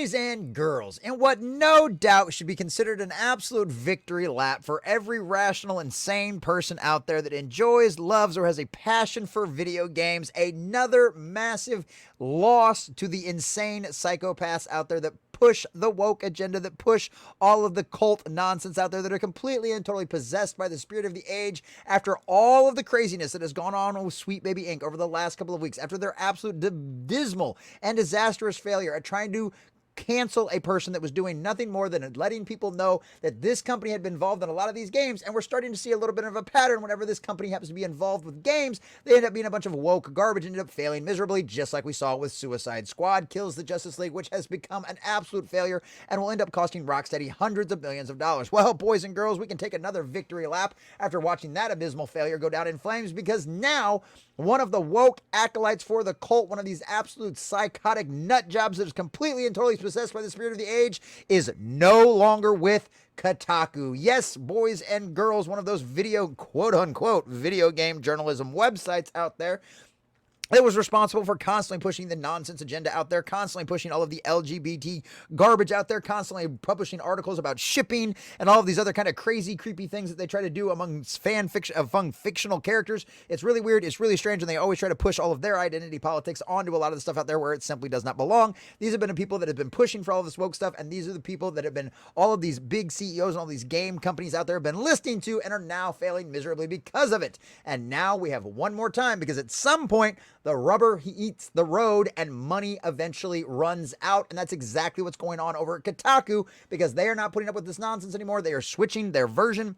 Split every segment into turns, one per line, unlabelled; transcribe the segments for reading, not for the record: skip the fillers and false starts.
boys and girls, in what no doubt should be considered an absolute victory lap for every rational and sane person out there that enjoys, loves, or has a passion for video games. Another massive loss to the insane psychopaths out there that push the woke agenda, that push all of the cult nonsense out there, that are completely and totally possessed by the spirit of the age after all of the craziness that has gone on with Sweet Baby Inc. over the last couple of weeks, after their absolute dismal and disastrous failure at trying to cancel a person that was doing nothing more than letting people know that this company had been involved in a lot of these games. And we're starting to see a little bit of a pattern. Whenever this company happens to be involved with games, they end up being a bunch of woke garbage, ended up failing miserably, just like we saw with Suicide Squad Kills the Justice League, which has become an absolute failure and will end up costing Rocksteady hundreds of millions of dollars. Well, boys and girls, we can take another victory lap after watching that abysmal failure go down in flames, because now one of the woke acolytes for the cult, one of these absolute psychotic nut jobs that is completely and totally possessed by the spirit of the age, is no longer with Kotaku. Yes, boys and girls, one of those video, quote unquote, video game journalism websites out there that was responsible for constantly pushing the nonsense agenda out there, constantly pushing all of the LGBT garbage out there, constantly publishing articles about shipping and all of these other kind of crazy, creepy things that they try to do among fictional characters. It's really weird. It's really strange. And they always try to push all of their identity politics onto a lot of the stuff out there where it simply does not belong. These have been the people that have been pushing for all of this woke stuff. And these are the people that have been all of these big CEOs and all these game companies out there have been listening to and are now failing miserably because of it. And now we have one more time, because at some point, the rubber eats the road and money eventually runs out. And that's exactly what's going on over at Kotaku, because they are not putting up with this nonsense anymore. They are switching their version.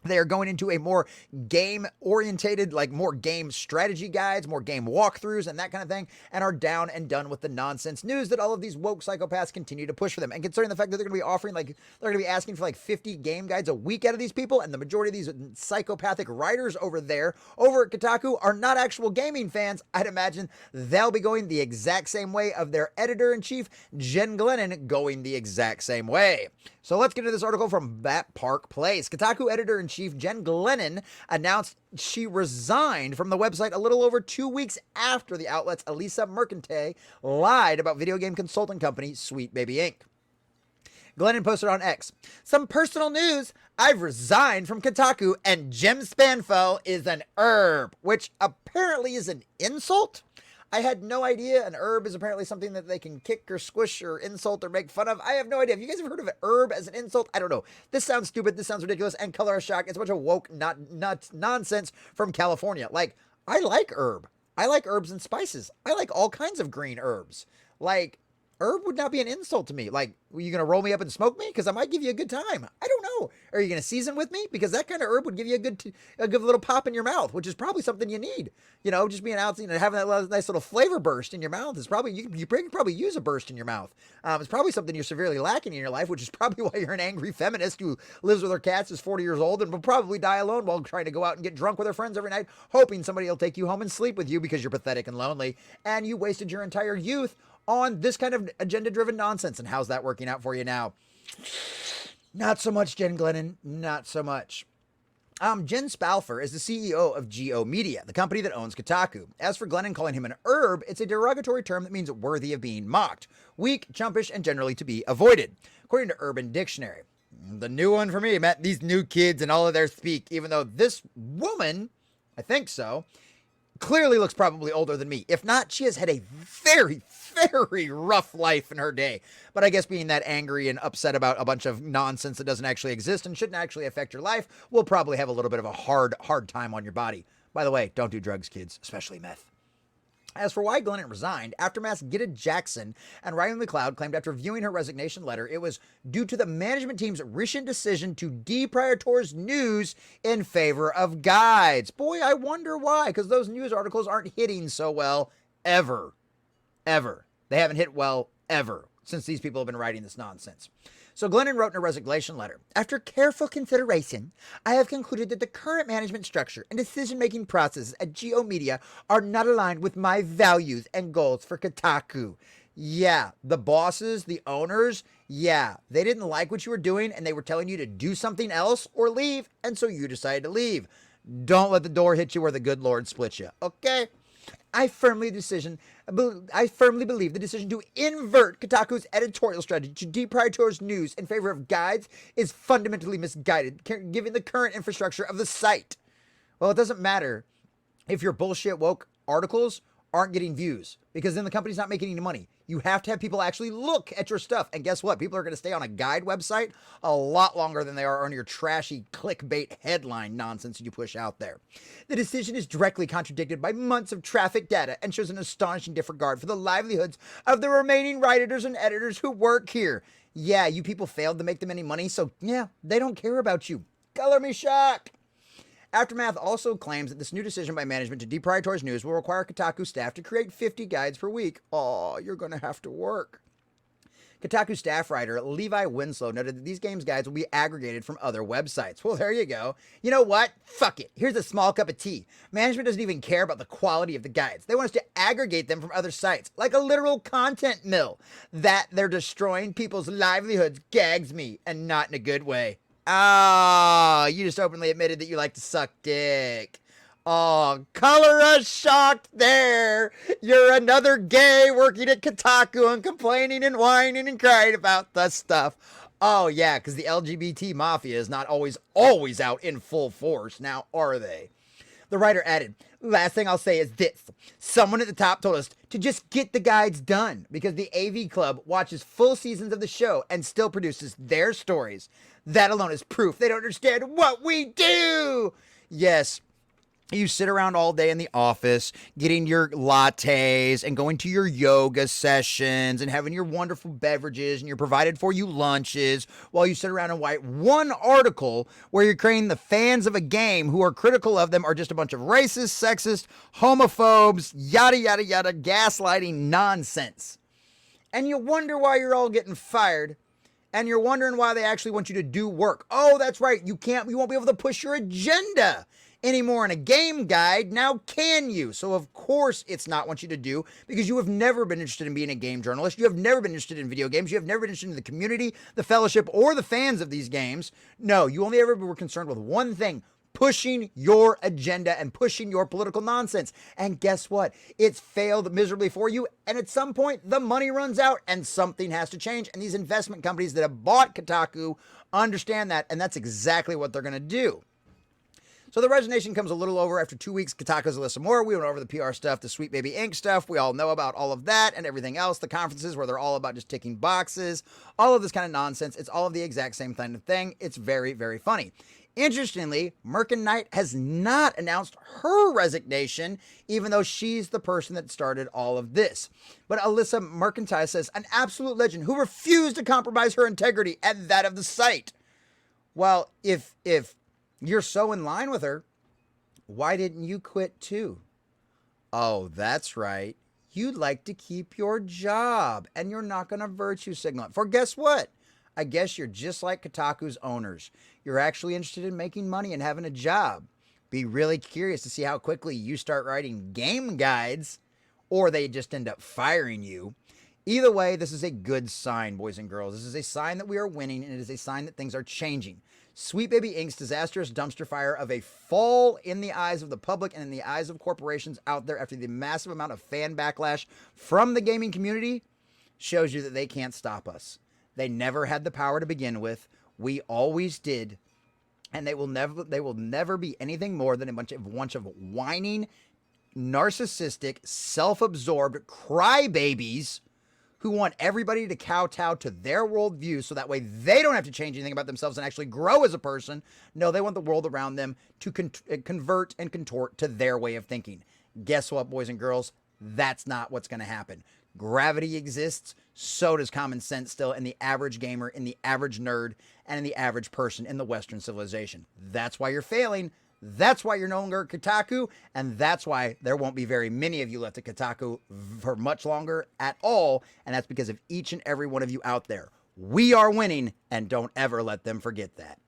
They are going into a more game-orientated, like more game strategy guides, more game walkthroughs, and that kind of thing, and are down and done with the nonsense news that all of these woke psychopaths continue to push for them. And considering the fact that they're going to be offering, they're going to be asking for 50 game guides a week out of these people, and the majority of these psychopathic writers over there, over at Kotaku, are not actual gaming fans, I'd imagine they'll be going the exact same way of their editor-in-chief, Jen Glennon, going the exact same way. So let's get into this article from Bat Park Place. Kotaku Editor-in-Chief Jen Glennon announced she resigned from the website a little over 2 weeks after the outlet's Elisa Mercante lied about video game consulting company Sweet Baby Inc. Glennon posted on X, "Some personal news. I've resigned from Kotaku, and Jim Spanfel is an herb," which apparently is an insult. I had no idea an herb is apparently something that they can kick or squish or insult or make fun of. I have no idea. Have you guys ever heard of an herb as an insult? I don't know. This sounds stupid. This sounds ridiculous. And color of shock. It's a bunch of woke nuts nonsense from California. I like herb. I like herbs and spices. I like all kinds of green herbs. Herb would not be an insult to me. Are you going to roll me up and smoke me? Because I might give you a good time. I don't know. Are you going to season with me? Because that kind of herb would give you a good little pop in your mouth, which is probably something you need. Just being out, having that nice little flavor burst in your mouth is probably, you can probably use a burst in your mouth. It's probably something you're severely lacking in your life, which is probably why you're an angry feminist who lives with her cats, is 40 years old, and will probably die alone while trying to go out and get drunk with her friends every night, hoping somebody will take you home and sleep with you because you're pathetic and lonely, and you wasted your entire youth on this kind of agenda-driven nonsense. And how's that working out for you now? Not so much, Jen Glennon. Not so much. Jen Spalfer is the CEO of Geo Media, the company that owns Kotaku. As for Glennon calling him an herb, it's a derogatory term that means worthy of being mocked, weak, chumpish, and generally to be avoided, according to Urban Dictionary. The new one for me, Matt, these new kids and all of their speak, even though this woman, I think so, clearly looks probably older than me. If not, she has had a very, very rough life in her day. But I guess being that angry and upset about a bunch of nonsense that doesn't actually exist and shouldn't actually affect your life will probably have a little bit of a hard time on your body. By the way, don't do drugs, kids, especially meth. As for why Glennon resigned, Aftermath's Gitta Jackson and Ryan McLeod claimed after viewing her resignation letter it was due to the management team's recent decision to deprioritize news in favor of guides. Boy, I wonder why, because those news articles aren't hitting so well ever. They haven't hit well ever since these people have been writing this nonsense. So Glennon wrote in a resignation letter, "After careful consideration, I have concluded that the current management structure and decision-making processes at Geo Media are not aligned with my values and goals for Kotaku." Yeah, the bosses, the owners, yeah, they didn't like what you were doing and they were telling you to do something else or leave, and so you decided to leave. Don't let the door hit you where the good Lord splits you, okay? I firmly believe the decision to invert Kotaku's editorial strategy to deprioritize news in favor of guides is fundamentally misguided, given the current infrastructure of the site. Well, it doesn't matter if your bullshit woke articles aren't getting views, because then the company's not making any money. You have to have people actually look at your stuff. And guess what? People are going to stay on a guide website a lot longer than they are on your trashy clickbait headline nonsense you push out there. The decision is directly contradicted by months of traffic data and shows an astonishing disregard for the livelihoods of the remaining writers and editors who work here. Yeah, you people failed to make them any money, so yeah, they don't care about you. Color me shocked. Aftermath also claims that this new decision by management to deprioritize news will require Kotaku staff to create 50 guides per week. Oh, you're going to have to work. Kotaku staff writer Levi Winslow noted that these games guides will be aggregated from other websites. Well, there you go. You know what? Fuck it. Here's a small cup of tea. Management doesn't even care about the quality of the guides. They want us to aggregate them from other sites, like a literal content mill. That they're destroying people's livelihoods gags me, and not in a good way. Oh, you just openly admitted that you like to suck dick. Oh, color us shocked there. You're another gay working at Kotaku and complaining and whining and crying about the stuff. Oh, yeah, because the LGBT mafia is not always out in full force. Now, are they? The writer added, last thing I'll say is this. Someone at the top told us to just get the guides done because the AV Club watches full seasons of the show and still produces their stories. That alone is proof they don't understand what we do. Yes, you sit around all day in the office getting your lattes and going to your yoga sessions and having your wonderful beverages and you're provided for you lunches while you sit around and write one article where you're creating the fans of a game who are critical of them are just a bunch of racist, sexist, homophobes, yada, yada, yada, gaslighting nonsense. And you wonder why you're all getting fired. And you're wondering why they actually want you to do work. Oh, that's right. You won't be able to push your agenda anymore in a game guide. Now can you? So of course it's not what you to do because you have never been interested in being a game journalist. You have never been interested in video games. You have never been interested in the community, the fellowship, or the fans of these games. No, you only ever were concerned with one thing. Pushing your agenda and pushing your political nonsense. And guess what? It's failed miserably for you. And at some point, the money runs out and something has to change. And these investment companies that have bought Kotaku understand that. And that's exactly what they're going to do. So the resignation comes a little over after 2 weeks. Kotaku's Alyssa Moore. We went over the PR stuff, the Sweet Baby Inc. stuff. We all know about all of that and everything else. The conferences where they're all about just ticking boxes. All of this kind of nonsense. It's all of the exact same kind of thing. It's very, very funny. Interestingly, Merkin Knight has not announced her resignation, even though she's the person that started all of this. But Alyssa Mercantile says, an absolute legend who refused to compromise her integrity and that of the site. Well, if you're so in line with her, why didn't you quit too? Oh, that's right. You'd like to keep your job, and you're not going to virtue signal it. For guess what? I guess you're just like Kotaku's owners. You're actually interested in making money and having a job. Be really curious to see how quickly you start writing game guides, or they just end up firing you. Either way, this is a good sign, boys and girls. This is a sign that we are winning, and it is a sign that things are changing. Sweet Baby Inc.'s disastrous dumpster fire of a fall in the eyes of the public and in the eyes of corporations out there after the massive amount of fan backlash from the gaming community shows you that they can't stop us. They never had the power to begin with. We always did. And they will never be anything more than a bunch of whining, narcissistic, self-absorbed crybabies who want everybody to kowtow to their worldview so that way they don't have to change anything about themselves and actually grow as a person. No, they want the world around them to convert and contort to their way of thinking. Guess what, boys and girls? That's not what's going to happen. Gravity exists, so does common sense still in the average gamer, in the average nerd, and in the average person in the Western civilization. That's why you're failing. That's why you're no longer at Kotaku, and that's why there won't be very many of you left at Kotaku for much longer at all, and that's because of each and every one of you out there. We are winning, and don't ever let them forget that.